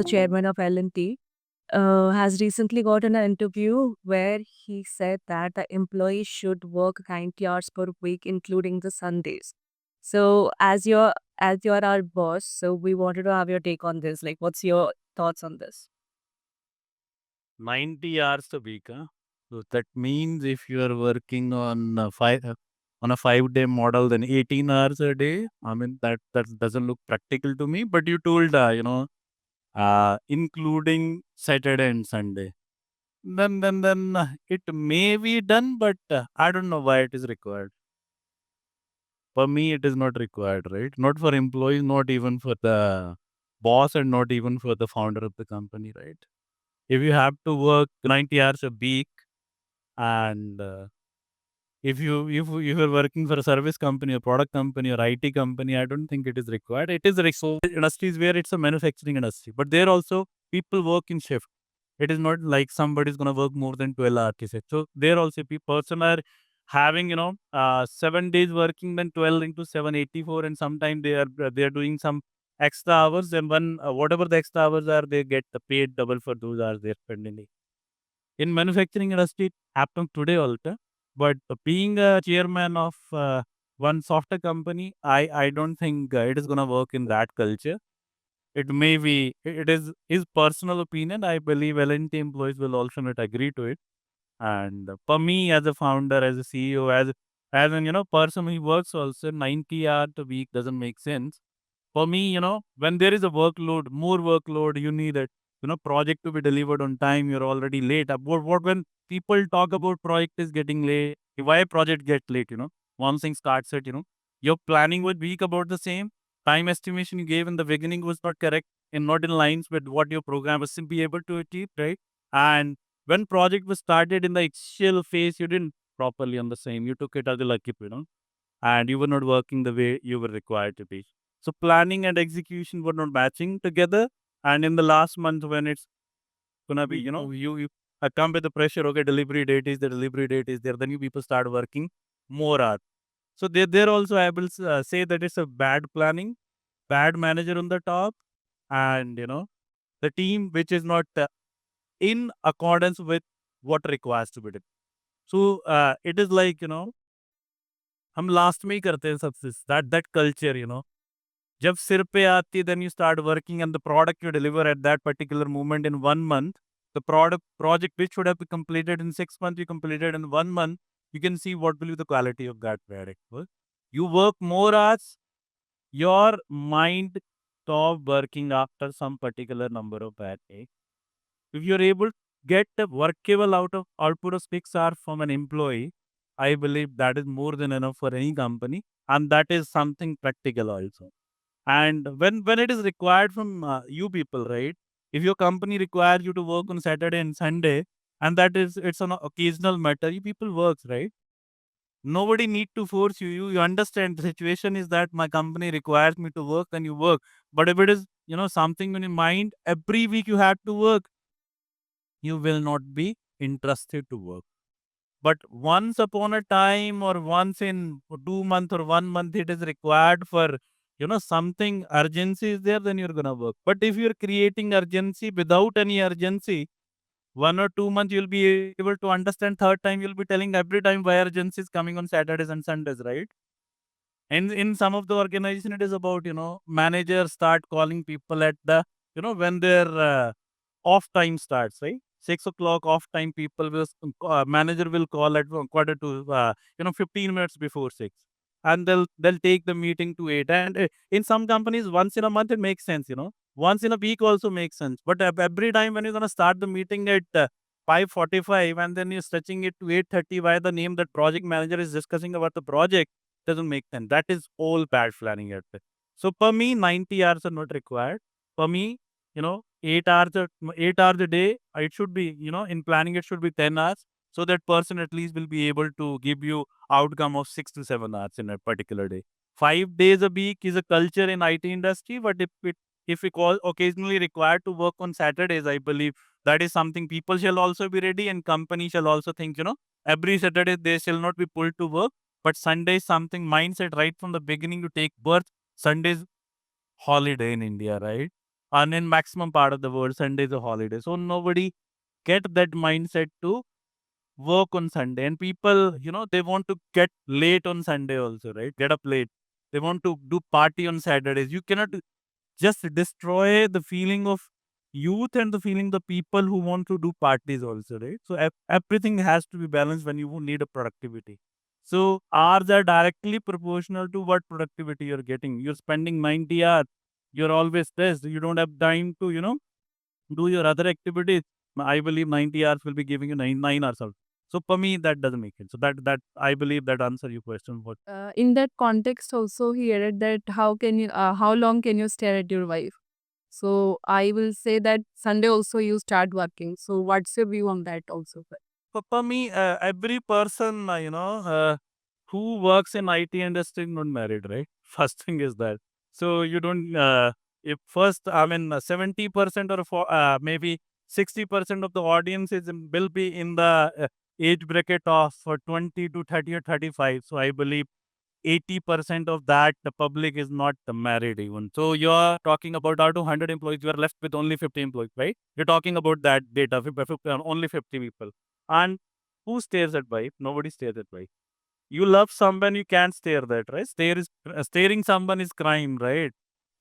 chairman of L&T, has recently gotten an interview where he said that the employee should work 90 hours per week, including the Sundays. So, as you're our boss, so we wanted to have your take on this. Like, what's your thoughts on this? 90 hours a week, huh? So that means if you are working on a 5-day model, then 18 hours a day. I mean that doesn't look practical to me. But you told including Saturday and Sunday. Then it may be done, but I don't know why it is required. For me, it is not required, right? Not for employees, not even for the boss, and not even for the founder of the company, right? If you have to work 90 hours a week, and if you're working for a service company, a product company, or IT company, I don't think it is required. It is so industries where it's a manufacturing industry, but there also people work in shift. It is not like somebody's gonna work more than 12 hours. He said. So there also person are having 7 days working, then 12 into 784, and sometimes they are doing some extra hours, and one whatever the extra hours are, they get the paid double for those hours they're spending. In manufacturing industry, it happens today also. But being a chairman of one software company, I don't think it is gonna work in that culture. It may be it is his personal opinion. I believe L&T employees will also not agree to it. And for me, as a founder, as a CEO, as an person who works also 90 hours a week doesn't make sense. For me, when there is a workload, more workload, you need a project to be delivered on time. You're already late. What when people talk about project is getting late, why project get late? One thing starts at your planning would week about the same. Time estimation you gave in the beginning was not correct and not in lines with what your program was be able to achieve, right? And when project was started in the initial phase, you didn't properly on the same. You took it as a lucky, and you were not working the way you were required to be. So planning and execution were not matching together. And in the last month, when it's gonna be, you come with the pressure. Okay, delivery date is the delivery date is there. Then you people start working more hours. So they're also able to say that it's a bad planning, bad manager on the top, and the team which is not in accordance with what requires to be done. So it is like हम last में ही करते हैं सबसे that culture जब सिर पे आती then you start working and the product you deliver at that particular moment in 1 month, the project which should have been completed in 6 months, you completed in 1 month. You can see what will be the quality of that product. You work more hours, your mind stop working after some particular number of bad days. If you're able to get a workable output of 6 hours from an employee, I believe that is more than enough for any company, and that is something practical also. And when it is required from you people, right? If your company requires you to work on Saturday and Sunday, and it's an occasional matter, you people works, right? Nobody need to force you. You understand the situation is that my company requires me to work, then you work. But if it is something in your mind, every week you have to work, you will not be interested to work. But once upon a time, or once in 2 months or 1 month, it is required for something urgency is there, then you're gonna work. But if you're creating urgency without any urgency, 1 or 2 months you'll be able to understand. Third time you'll be telling every time why urgency is coming on Saturdays and Sundays, right? And in some of the organization, it is about managers start calling people at the when their off time starts, right? 6 o'clock off time, people will manager will call at quarter to 15 minutes before 6, and they'll take the meeting to 8. And in some companies, once in a month it makes sense, once in a week also makes sense. But every time when you're gonna start the meeting at 5:45, and then you're stretching it to 8:30, why the name that project manager is discussing about the project doesn't make sense. That is all bad planning at it. So for me, 90 hours are not required. For me, 8 hours a day, it should be, in planning it should be 10 hours. So that person at least will be able to give you outcome of 6 to 7 hours in a particular day. 5 days a week is a culture in IT industry, but if we call occasionally required to work on Saturdays, I believe that is something people shall also be ready, and company shall also think, every Saturday they shall not be pulled to work. But Sunday is something mindset right from the beginning to take birth. Sunday's holiday in India, right? and in maximum part of the world, Sunday is a holiday. So nobody get that mindset to work on Sunday. And people, they want to get late on Sunday also, right? Get up late. They want to do party on Saturdays. You cannot just destroy the feeling of youth and the feeling the people who want to do parties also, right? So everything has to be balanced when you need a productivity. So hours are directly proportional to what productivity you're getting. You're spending 90 hours. You're always stressed. You don't have time to, do your other activities. I believe 90 hours will be giving you 9 hours out. So for me, that doesn't make sense. So that I believe that answer your question. What? In that context, also he added that how long can you stare at your wife? So I will say that Sunday also you start working. So what's your view on that also? For me, every person, who works in IT industry is not married, right? First thing is that. So you don't, if first, 70% or maybe 60% of the audience will be in the age bracket of 20 to 30 or 35. So I believe 80% of that the public is not married even. So you're talking about out of 100 employees, you are left with only 50 employees, right? You're talking about that data, only 50 people. And who stares at wife? Nobody stares at wife. You love someone, you can't stare that, right? Staring someone is crime, right?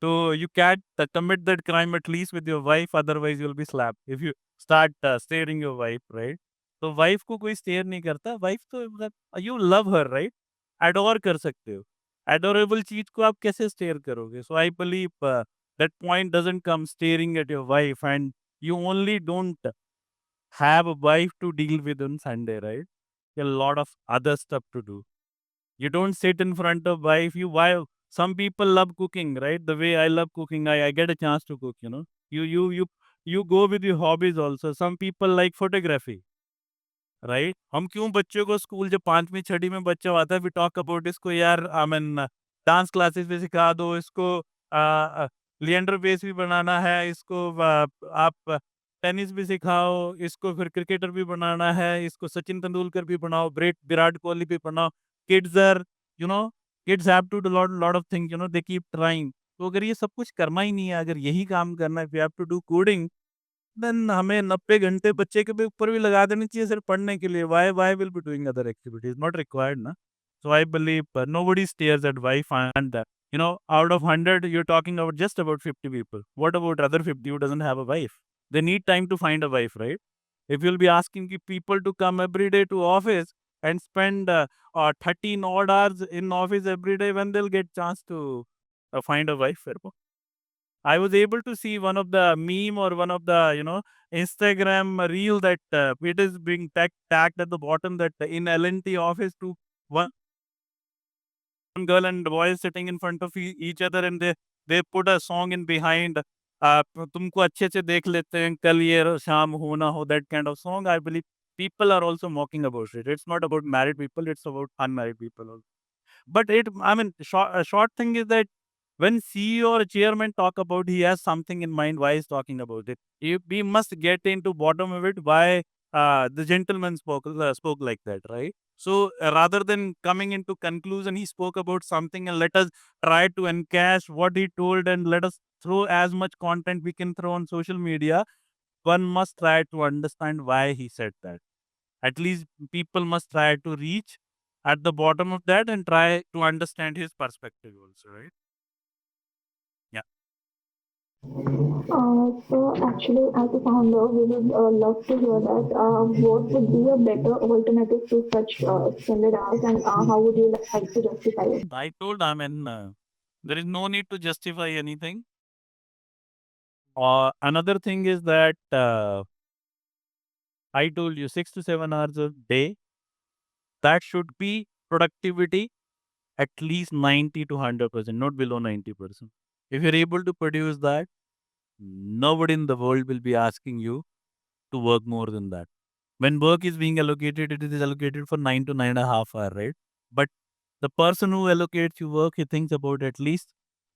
So you can't commit that crime at least with your wife, otherwise you'll be slapped if you start staring your wife, right? तो wife को कोई stair नहीं करता, wife तो मतलब you love her, right? Adore कर सकते हो। एडोरेबल चीज को आप कैसे स्टेयर करोगे? So I believe that point doesn't come staring at your wife, and you only don't have a wife to deal with on Sunday, right? A lot of other stuff to do. You don't sit in front of wife. Some people love cooking, right? The way I love cooking, I get a chance to cook, You go with your hobbies also. Some people like photography, right? हम क्यों बच्चों को school जब 5वीं 6वीं में बच्चा आता है, वी टॉक अबाउट इसको यार आई मीन डांस क्लासेस भी सिखा दो इसको, लिएंडर पेस भी बनाना है इसको, आप टेनिस भी सिखाओ इसको, फिर क्रिकेटर भी बनाना है इसको, सचिन तेंदुलकर भी बनाओ, विराट कोहली भी बनाओ। Kids are you know kids have to do lot lot of things, they keep trying. तो अगर ये सब कुछ करना ही नहीं है, अगर यही काम करना है, if you have to do coding, then हमें 90 घंटे बच्चे के भी ऊपर भी लगा देनी चाहिए सिर्फ पढ़ने के लिए। Why will be doing other activities, not required ना। So I believe nobody stares at wife, and out of 100 you're talking about just about 50 people. What about other 50 who doesn't have a wife? They need time to find a wife, right? If you'll be asking people to come every day to office and spend 13 odd hours in office every day, when they'll get chance to find a wife? I was able to see one of the meme or one of the, Instagram reel that it is being tagged at the bottom that in L&T office to one girl and boy is sitting in front of each other, and they put a song in behind. तुमको अच्छे से देख लेते हैं कल ये शाम हो ना हो, that kind of song. I believe people are also mocking about it. It's not about married people, it's about unmarried people also. But a short thing is that when CEO or chairman talk about, he has something in mind why he's talking about it. We must get into bottom of it, why the gentleman spoke like that, right? So rather than coming into conclusion, he spoke about something, and let us try to encash what he told, and let us throw as much content we can throw on social media. One must try to understand why he said that. At least people must try to reach at the bottom of that and try to understand his perspective also, right? Yeah. So actually, as a founder, we would love to hear that. What would be a better alternative to such extended hours, and how would you like to justify it? I told, there is no need to justify anything. Another thing is that I told you 6 to 7 hours a day, that should be productivity at least 90 to 100%, not below 90%. If you're able to produce that, nobody in the world will be asking you to work more than that. When work is being allocated, it is allocated for 9 to 9.5 hours, right? But the person who allocates you work, he thinks about at least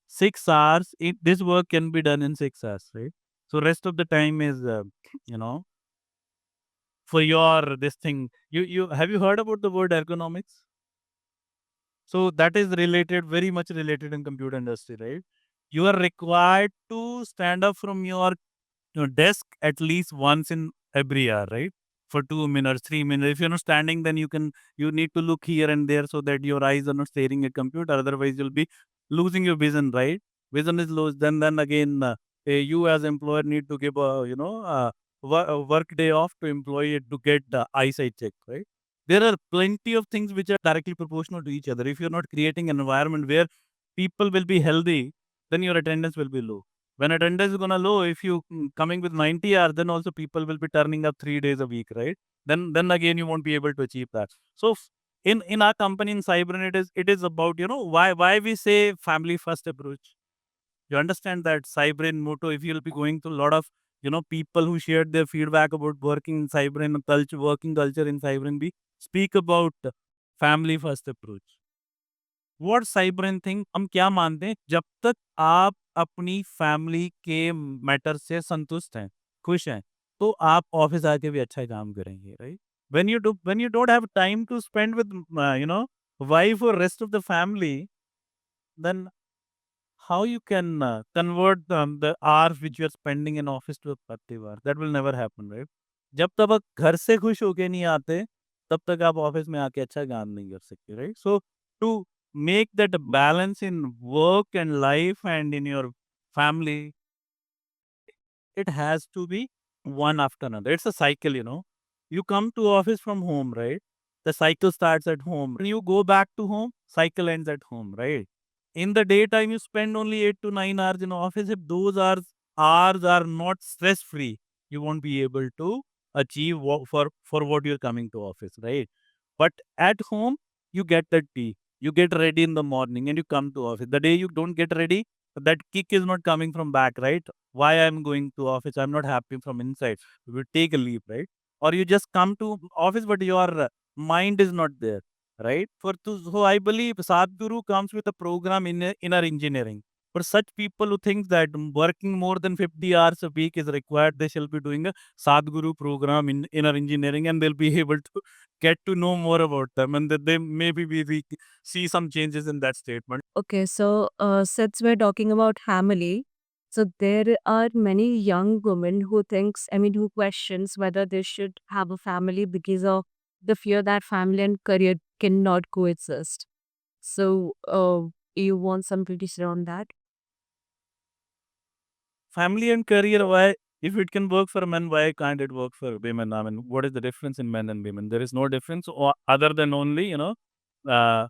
6 hours. This work can be done in 6 hours, right? So rest of the time is, you know, for your this thing. You have you heard about the word ergonomics? So that is related, very much related in computer industry, right? you are required to stand up from your desk at least once in every hour, right? For 2 minutes, 3 minutes. If you're not standing, then you need to look here and there so that your eyes are not staring at computer. Otherwise, you'll be losing your vision, right? Vision is lost. Then again, you as employer need to give a work day off to employee to get the eyesight check, right? There are plenty of things which are directly proportional to each other. If you're not creating an environment where people will be healthy, then your attendance will be low. When attendance is gonna low, if you coming with 90 hours, then also people will be turning up 3 days a week, right? Then again you won't be able to achieve that. So in our company in Cyber, it is about why we say family first approach. You understand that Cyber motto. If you'll be going to a lot of people who shared their feedback about working in Cyber culture, working culture in Cyber, we speak about family first approach. What साइबरन thing हम क्या मानते हैं जब तक आप अपनी family के मैटर से संतुष्ट हैं खुश हैं तो आप ऑफिस आके भी अच्छा काम करेंगे right when you don't have time to spend with wife or rest of the family then how you can convert the hours which you are spending in office to a productive hour that will never happen right जब तक आप घर से खुश होके नहीं आते तब तक आप ऑफिस में आके अच्छा काम नहीं कर सकते right so to make that balance in work and life and in your family it has to be one after another. It's a cycle, You come to office from home, right? The cycle starts at home. When you go back to home, cycle ends at home, right? In the daytime, you spend only 8 to 9 hours in office. If those hours are not stress free, you won't be able to achieve for what you're coming to office, right? But at home, you get that tea. You get ready in the morning and you come to office. The day you don't get ready, that kick is not coming from back, right? Why I'm going to office? I'm not happy from inside. You will take a leave, right? Or you just come to office, but your mind is not there, right? So I believe Sadhguru comes with a program in inner engineering. For such people who think that working more than 50 hours a week is required, they shall be doing a Sadhguru program in inner engineering, and they'll be able to get to know more about them, and that they maybe we see some changes in that statement. Okay, so since we're talking about family, so there are many young women who questions whether they should have a family because of the fear that family and career cannot coexist. So, you want something to say on that? Family and career, why if it can work for men, why can't it work for women? I mean, what is the difference in men and women? There is no difference other than only uh,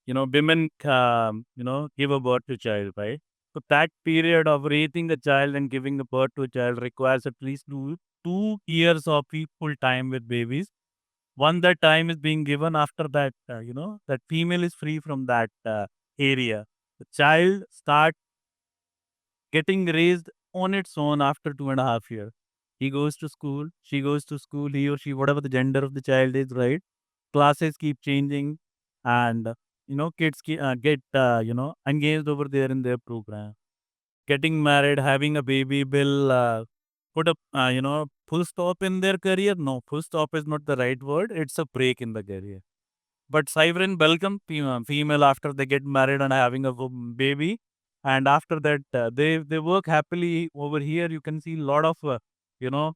women give a birth to child, right? So that period of raising a child and giving a birth to a child requires at least 2 years of full time with babies. Once that time is being given, after that that female is free from that area. The child start getting raised on its own after 2.5 years. He goes to school, she goes to school, he or she, whatever the gender of the child is, right? Classes keep changing, and kids get engaged over there in their program. Getting married, having a baby will put a full stop in their career. No, full stop is not the right word. It's a break in the career. But Cyber welcome female after they get married and having a baby, and after that they work happily over here. You can see a lot of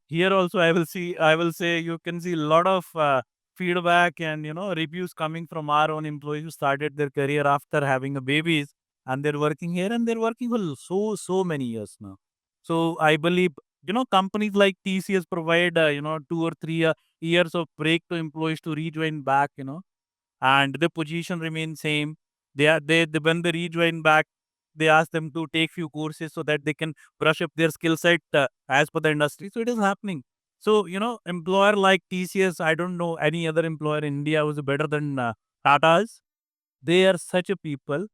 here also I will say you can see a lot of feedback and reviews coming from our own employees who started their career after having a babies, and they're working here and they're working for so many years now. So I believe companies like TCS provide 2 or 3 years of break to employees to rejoin back, and the position remains same. They when they rejoin back, they ask them to take few courses so that they can brush up their skill set as per the industry. So it is happening. So employer like TCS, I don't know any other employer in India who's better than Tata's. They are such a people,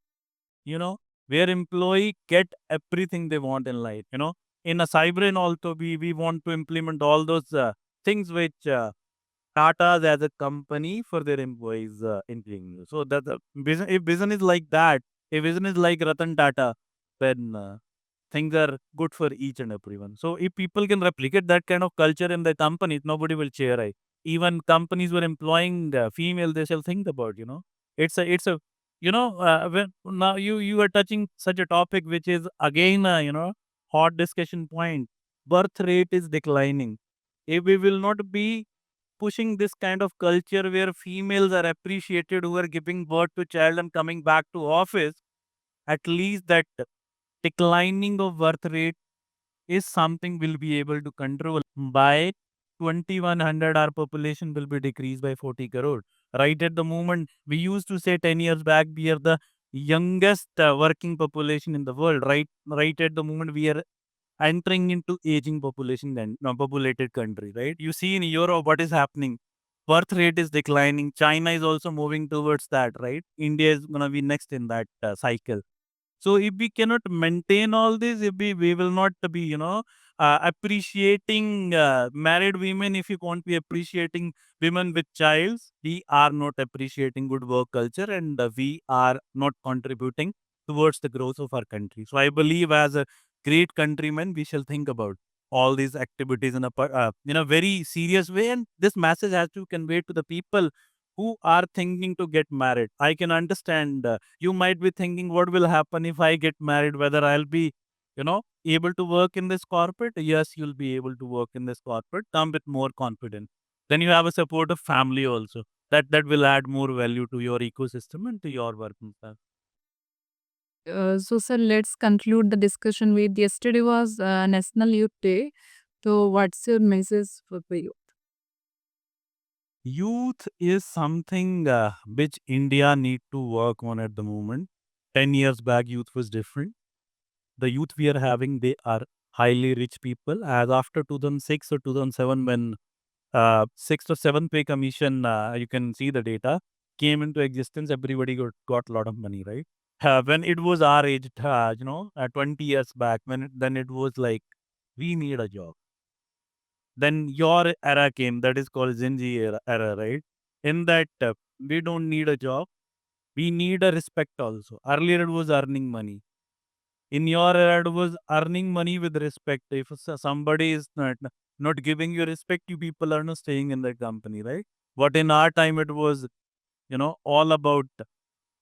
you know, where employee get everything they want in life. In a Cyber also we want to implement all those things which Tata's as a company for their employees including. So that the vision, if vision is like that, if vision is like Ratan Tata, then things are good for each and everyone. So if people can replicate that kind of culture in the companies, nobody will cheer. Even companies were employing female, they shall think about, it's a now you are touching such a topic which is again a hot discussion point. Birth rate is declining. If we will not be pushing this kind of culture where females are appreciated who are giving birth to child and coming back to office, at least that declining of birth rate is something we'll be able to control. By 2100, our population will be decreased by 40 crore. Right at the moment, we used to say 10 years back, we are the youngest working population in the world. Right at the moment, we are entering into aging population and populated country, right? You see in Europe what is happening. Birth rate is declining. China is also moving towards that, right? India is going to be next in that cycle. So if we cannot maintain all this, if we will not be, appreciating married women, if you won't be appreciating women with child, we are not appreciating good work culture and we are not contributing towards the growth of our country. So I believe as a great countryman, we shall think about all these activities in a very serious way. And this message has to convey to the people who are thinking to get married. I can understand. You might be thinking, what will happen if I get married? Whether I'll be, able to work in this corporate? Yes, you'll be able to work in this corporate. Come with more confidence. Then you have a supportive family also. That will add more value to your ecosystem and to your working style. So, sir, let's conclude the discussion with yesterday was National Youth Day. So, what's your message for the youth? Youth is something which India need to work on at the moment. 10 years back, youth was different. The youth we are having, they are highly rich people. As after 2006 or 2007, when sixth or seventh pay commission, you can see the data, came into existence, everybody got a lot of money, right? When it was our age, 20 years back, then it was like, we need a job. Then your era came, that is called Gen Z era, right? In that, we don't need a job, we need a respect also. Earlier, it was earning money. In your era, it was earning money with respect. If somebody is not giving you respect, you people are not staying in that company, right? But in our time, it was, all about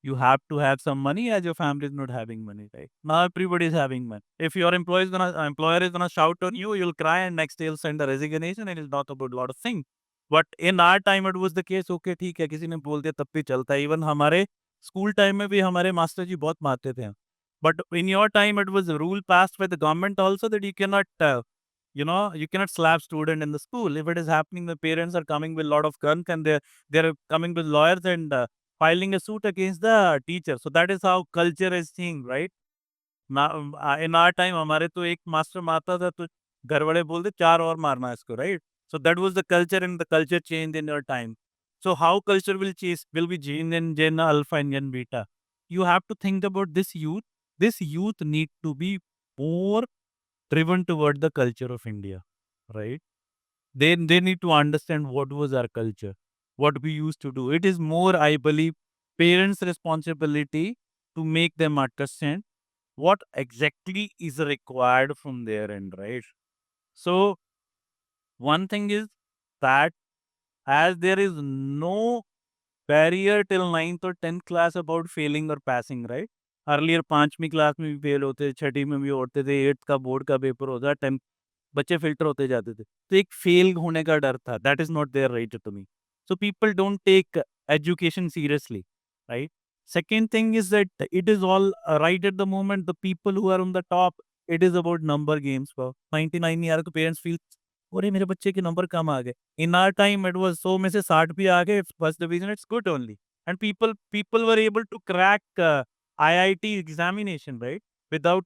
you have to have some money as your family is not having money, right? Now everybody is having money. If your employer is gonna shout on you, you'll cry and next day you'll send a resignation and it's not about a lot of things. But in our time it was the case, okay, ठीक है, किसी ने बोल दिया तब भी चलता है. Even हमारे स्कूल टाइम में भी हमारे मास्टर जी बहुत मारते थे. But in your time it was a rule passed by the government also that you cannot you cannot slap student in the school. If it is happening, the parents are coming with a lot of guns and they're coming with lawyers and filing a suit against the teacher. So that is how culture is seen, right? Now, in our time, हमारे तो एक master मारता था तो घर वाले बोलते चार और मारना है इसको, right? So that was the culture and the culture changed in your time. So how culture will change will be Gen and Gen Alpha and Gen Beta. You have to think about this youth. This youth need to be more driven toward the culture of India, right? They need to understand what was our culture, what we used to do. It is more, I believe, parents' responsibility to make them understand what exactly is required from their end, right? So one thing is that as there is no barrier till 9th or 10th class about failing or passing, right? Earlier 5वीं class में भी fail होते, छठी में भी होते थे, 8th का board का पेपर होता, 10th बच्चे फिल्टर होते जाते थे. तो एक फेल होने का डर था. That is not there right to me. So people don't take education seriously, right? Second thing is that it is all right at the moment. The people who are on the top, it is about number games. For 99 नहीं आ रहा तो parents feel, अरे मेरे बच्चे के number कम आ गए. In our time, it was 100 में से 60 भी आ गए, first division, it's good only. And people were able to crack IIT examination, right? Without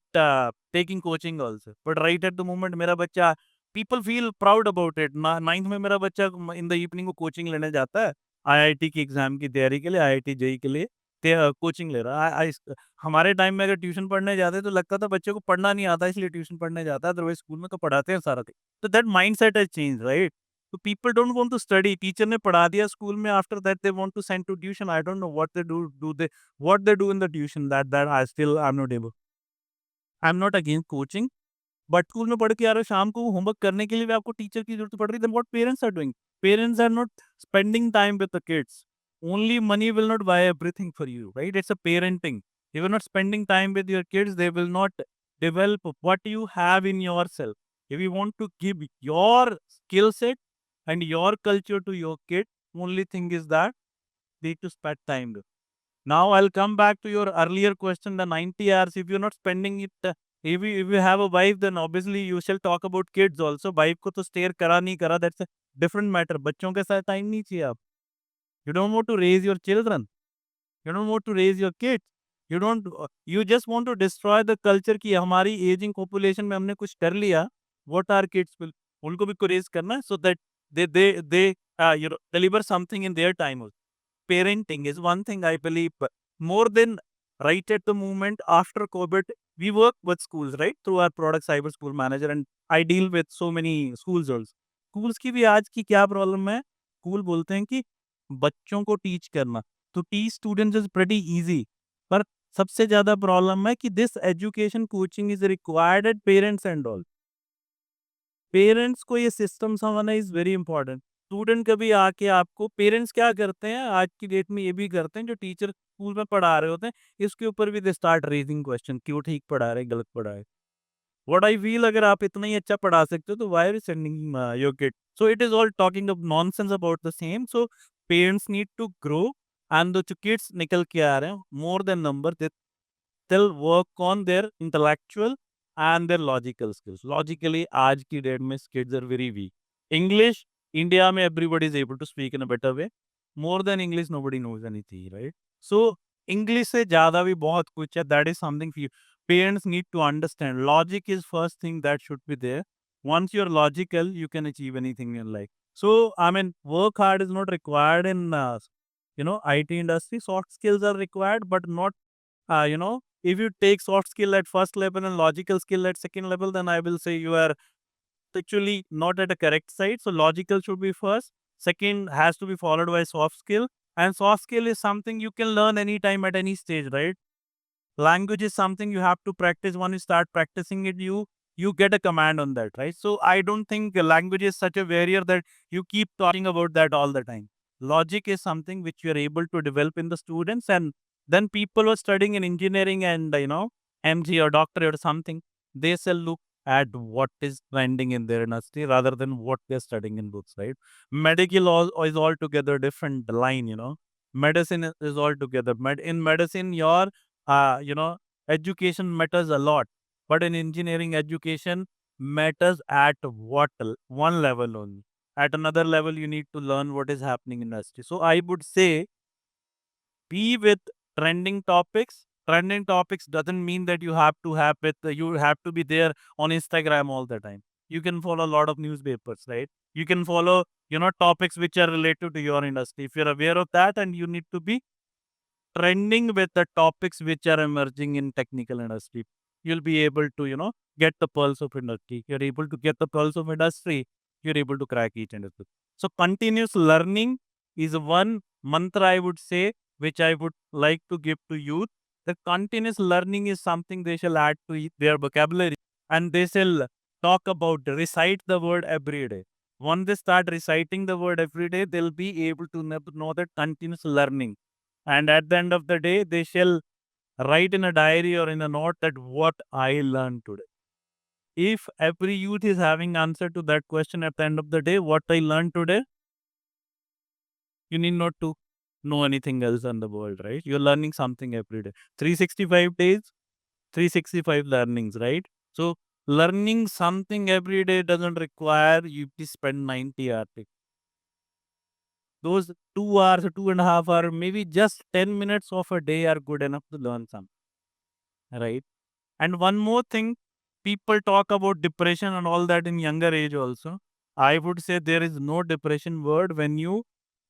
taking coaching also. But right at the moment, मेरा बच्चा, people feel proud about it. Ninth में मेरा बच्चा in the evening को coaching लेने जाता है, IIT की एग्जाम की तैयारी के लिए, IIT जेई के लिए कोचिंग ले रहा है. हमारे टाइम में अगर ट्यूशन पढ़ने जाते तो लगता था बच्चे को पढ़ना नहीं आता इसलिए ट्यूशन पढ़ने जाता है, अदरवाइज स्कूल में तो पढ़ाते हैं सारा. तो that mindset has change, right? So people don't want to study. Teacher ने पढ़ा दिया स्कूल में, after that they want to send to tuition. I don't know what they do. What they do in the tuition, that I'm not able. I'm not against coaching, but school में पढ़ के आ रहे हो, शाम को homework करने के लिए भी आपको टीचर की जरूरत पड़ रही है. Then what parents are doing? Parents are not spending time with the kids. only money will not buy everything for you, right? It's a parenting. If you're not spending time with your kids, they will not develop what you have in yourself. If you want to give your skill set and your culture to your kid, only thing is that need to spend time with. Now I'll come back to your earlier question, the 90 hours. If you're not spending it, if you have a wife, then obviously you shall talk about kids also. Wife को तो stare करा नहीं करा, that's a different matter. बच्चों के साथ time नहीं चाहिए आप. You don't want to raise your children. You don't want to raise your kids. You don't. You just want to destroy the culture कि हमारी aging population में हमने कुछ कर लिया. What our kids will, उनको भी को raise करना है so that they deliver something in their time also. Parenting is one thing I believe more than right at the moment after COVID. We work with schools, right? Through our product cyber school manager, and I deal with so many schools also. Schools की भी आज की क्या problem है? School बोलते हैं कि बच्चों को teach करना. To teach students is pretty easy. पर सबसे ज़्यादा problem है कि this education coaching is required at parents and all. Parents को ये सिस्टम समझना इज वेरी इंपॉर्टेंट. स्टूडेंट कभी आके आपको पेरेंट्स क्या करते हैं आज की डेट में ये भी करते हैं जो टीचर स्कूल में पढ़ा रहे होते हैं इसके ऊपर भी दे स्टार्ट रेजिंग क्वेश्चन क्यों ठीक पढ़ा रहे गलत पढ़ा रहे. व्हाट आई फील अगर आप इतना ही अच्छा पढ़ा सकते हो तो why are you sending your kid. So it is all talking up nonsense about the same. So parents need to grow and जो किड्स निकल के आ रहे हैं more than number they'll work on their intellectual and their logical skills. Logically, आज की date में kids are very weak. English, India में everybody is able to speak in a better way. More than English, nobody knows anything, right? So, English से ज़्यादा भी बहुत कुछ है. That is something parents need to understand. Logic is first thing that should be there. Once you're logical, you can achieve anything in life. So, I mean, work hard is not required in, IT industry. Soft skills are required, but not, if you take soft skill at first level and logical skill at second level, then I will say you are actually not at a correct side. So logical should be first. Second has to be followed by soft skill. And soft skill is something you can learn anytime at any stage, right? Language is something you have to practice. When you start practicing it, you get a command on that, right? So I don't think language is such a barrier that you keep talking about that all the time. Logic is something which you are able to develop in the students, and then people who are studying in engineering and MG or doctorate or something, they shall look at what is trending in their industry rather than what they're studying in books, right? Medical is altogether different line. Medicine is altogether in medicine your education matters a lot, but in engineering, education matters at one level only. At another level, you need to learn what is happening in industry. So I would say be with trending topics. Trending topics doesn't mean that you have to be there on Instagram all the time. You can follow a lot of newspapers, right? You can follow, topics which are related to your industry. If you're aware of that, and you need to be trending with the topics which are emerging in technical industry, you'll be able to get the pulse of industry. You're able to get the pulse of industry, you're able to crack each and every. So continuous learning is one mantra I would say, which I would like to give to youth. The continuous learning is something they shall add to their vocabulary, and they shall talk about recite the word every day. Once they start reciting the word every day, they'll be able to know that continuous learning. And at the end of the day, they shall write in a diary or in a note that what I learned today. If every youth is having answer to that question at the end of the day, what I learned today, you need not to know anything else in the world, right? You're learning something every day. 365 days, 365 learnings, right? So learning something every day doesn't require you to spend 90 hours. Those 2 hours, 2.5 hours, maybe just 10 minutes of a day are good enough to learn something, right? And one more thing, people talk about depression and all that in younger age also. I would say there is no depression word when you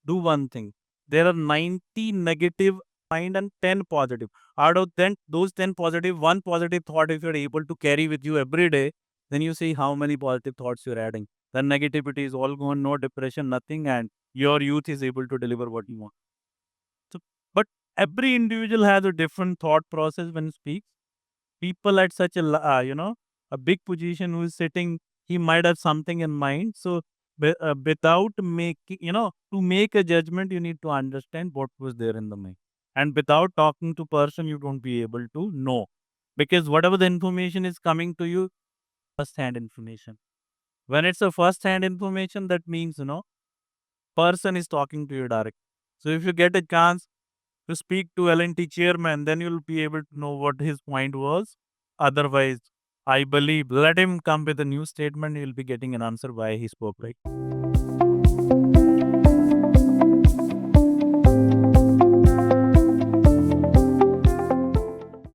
do one thing. There are 90 negative mind and 10 positive. Out of those 10 positive, one positive thought if you're able to carry with you every day, then you see how many positive thoughts you're adding. The negativity is all gone, no depression, nothing, and your youth is able to deliver what you want. So, but every individual has a different thought process when speaks. People at such a a big position who is sitting, he might have something in mind. So without making, to make a judgment, you need to understand what was there in the mind. And without talking to person, you don't be able to know. Because whatever the information is coming to you, first-hand information. When it's a first-hand information, that means, person is talking to you direct. So if you get a chance to speak to L&T chairman, then you'll be able to know what his point was. Otherwise, I believe let him come with a new statement, you'll be getting an answer why he spoke right.